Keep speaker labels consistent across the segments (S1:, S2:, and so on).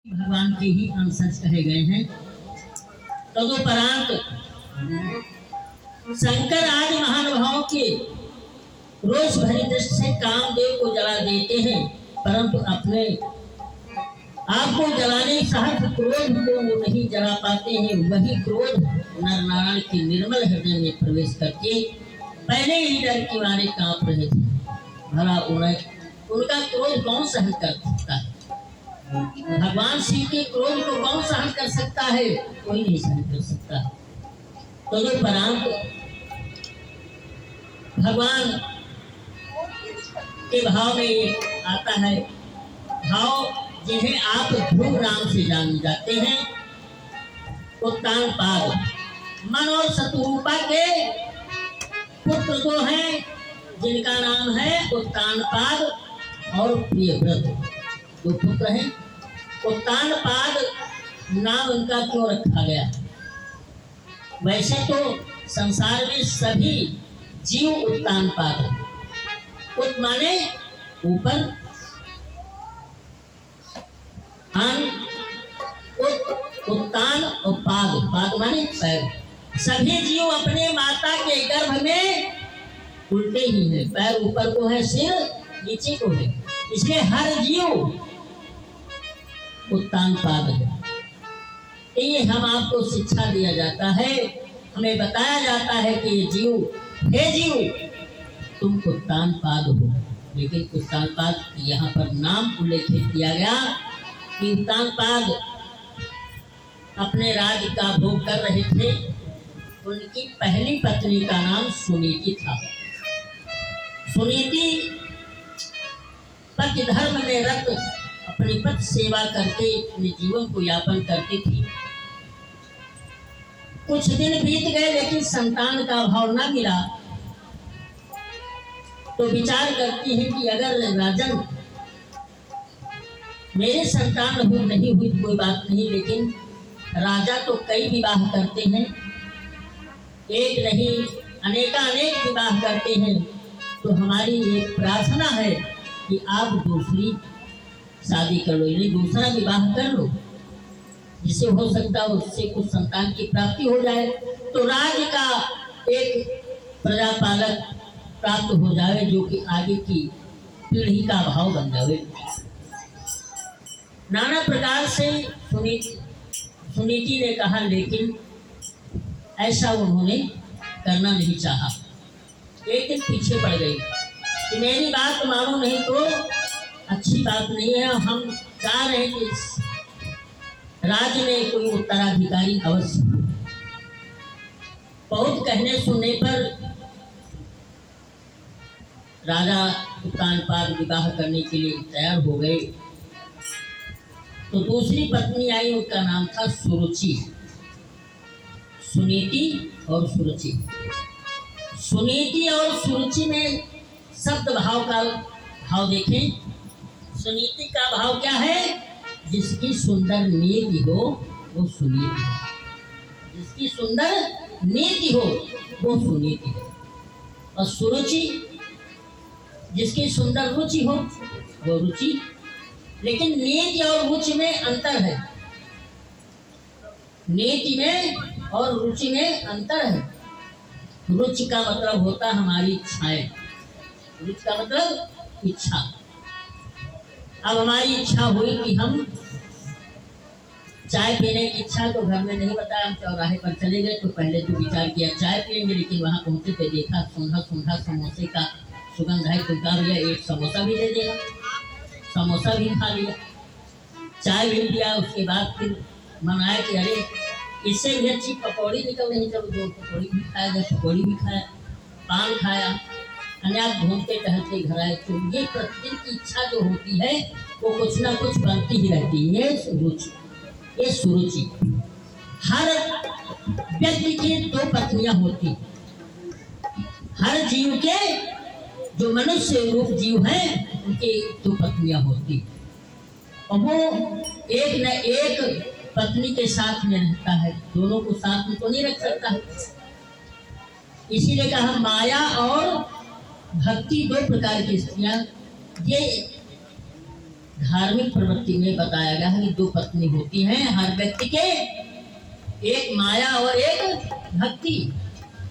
S1: भगवान के ही अंशज कहे गए हैं। तदुपरांत शंकर आदि महानुभावों के रोष भरी दृष्टि से कामदेव को जला देते हैं, परंतु अपने आपको जलाने सहर्ष क्रोध को वो नहीं जला पाते हैं। वही क्रोध नर नारायण के निर्मल हृदय में प्रवेश करके पहले ही डर के मारे कांप रहे थे। भला उनका क्रोध कौन सहन कर सकता है? भगवान शिव के क्रोध को कौन सहन कर सकता है? कोई नहीं सहन कर सकता। तदुपरांत भगवान के भाव में एक आता है, भाव जिन्हें आप ध्रुव नाम से जाने जाते हैं। उत्तानपाद मन और शत्रुपा के पुत्र जो हैं, जिनका नाम है उत्तानपाद और प्रियव्रत, दो पुत्र हैं। उत्तानपाद नाम उनका क्यों रखा गया? वैसे तो संसार में सभी जीव उत्तानपाद हैं। उत माने ऊपर, उत्तान और पाद, पाद माने पैर। सभी जीव अपने माता के गर्भ में उल्टे ही हैं। पैर ऊपर को है, सिर नीचे को है, इसलिए हर जीव उत्तानपाद है। ये हम आपको शिक्षा दिया जाता है, हमें बताया जाता है कि ये जीव, हे जीव तुम उत्तानपाद हो। लेकिन उत्तानपाद यहाँ पर नाम उल्लेखित किया गया कि उत्तानपाद अपने राज्य का भोग कर रहे थे। उनकी पहली पत्नी का नाम सुनीति था। सुनीति पति धर्म में रत अपनी पति सेवा करके अपने जीवन को यापन करती थी। कुछ दिन बीत गए लेकिन संतान का भाव न मिला, तो विचार करती है कि अगर राजन मेरे संतान नहीं हुई कोई बात नहीं, लेकिन राजा तो कई विवाह करते हैं, एक नहीं अनेक विवाह करते हैं। तो हमारी एक प्रार्थना है कि आप दूसरी शादी कर लो, यानी दूसरा विवाह कर लो, जिससे हो सकता है उससे कुछ संतान की प्राप्ति हो जाए, तो राज्य का एक प्रजापालक प्राप्त हो जाए, जो कि आगे की पीढ़ी का भाव बन जाए। नाना प्रकार से सुनीति ने कहा, लेकिन ऐसा उन्होंने करना नहीं चाहा। एक दिन पीछे पड़ गई कि मेरी बात मानो, नहीं तो अच्छी बात नहीं है। हम चाह रहे हैं कि राज्य में कोई उत्तराधिकारी अवश्य। बहुत कहने सुनने पर राजा उत्तानपाद विवाह करने के लिए तैयार हो गए। तो दूसरी पत्नी आई, उनका नाम था सुरुचि। सुनीति और सुरुचि, सुनीति और सुरुचि में शब्द भाव का भाव देखें। सुनीति का भाव क्या है? जिसकी सुंदर नीति हो वो सुनीति हो, जिसकी सुंदर नीति हो वो सुनीति हो। और सुरुचि जिसकी सुंदर रुचि हो वो रुचि। लेकिन नीति और रुचि में अंतर है, नीति में और रुचि में अंतर है। रुचि का मतलब होता है हमारी इच्छाएं, रुचि का मतलब इच्छा। अब हमारी इच्छा हुई कि हम चाय पीने की इच्छा, तो घर में नहीं बताया, हम चौराहे पर चले गए। तो पहले तो विचार किया चाय पियेंगे, लेकिन वहां पहुंचे तो देखा सूंधा समोसे का सुगंध है। तो कहा भैया एक समोसा भी दे देगा। समोसा भी खा लिया, चाय भी पिया। उसके बाद फिर मन आया कि अरे इससे भी अच्छी पकौड़ी निकल रही, चलो दो पकौड़ी भी खाया जाए। पकौड़ी भी खाया, पान खाया, अन्य घूमते टहलते घर आए। तो ये प्रतिदिन की इच्छा जो होती है वो कुछ ना कुछ बनती ही रहती है। ये सुरुचि। हर व्यक्ति की दो पत्नियां होती, हर जीव के जो मनुष्य रूप जीव हैं उनकी दो पत्नियां होती, और वो एक न एक पत्नी के साथ में रहता है। दोनों को साथ में तो नहीं रख सकता। इसीलिए कहा माया और भक्ति दो प्रकार की स्त्रियां। ये धार्मिक प्रवृत्ति में बताया गया है कि दो पत्नी होती हैं हर व्यक्ति के, एक माया और एक भक्ति।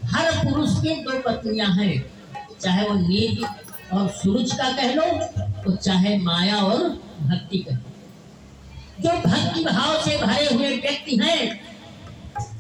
S1: हर पुरुष के दो पत्नियां हैं, चाहे वो नीति और सूरज का कह लो, तो चाहे माया और भक्ति कह लो। जो भक्ति भाव से भरे हुए व्यक्ति हैं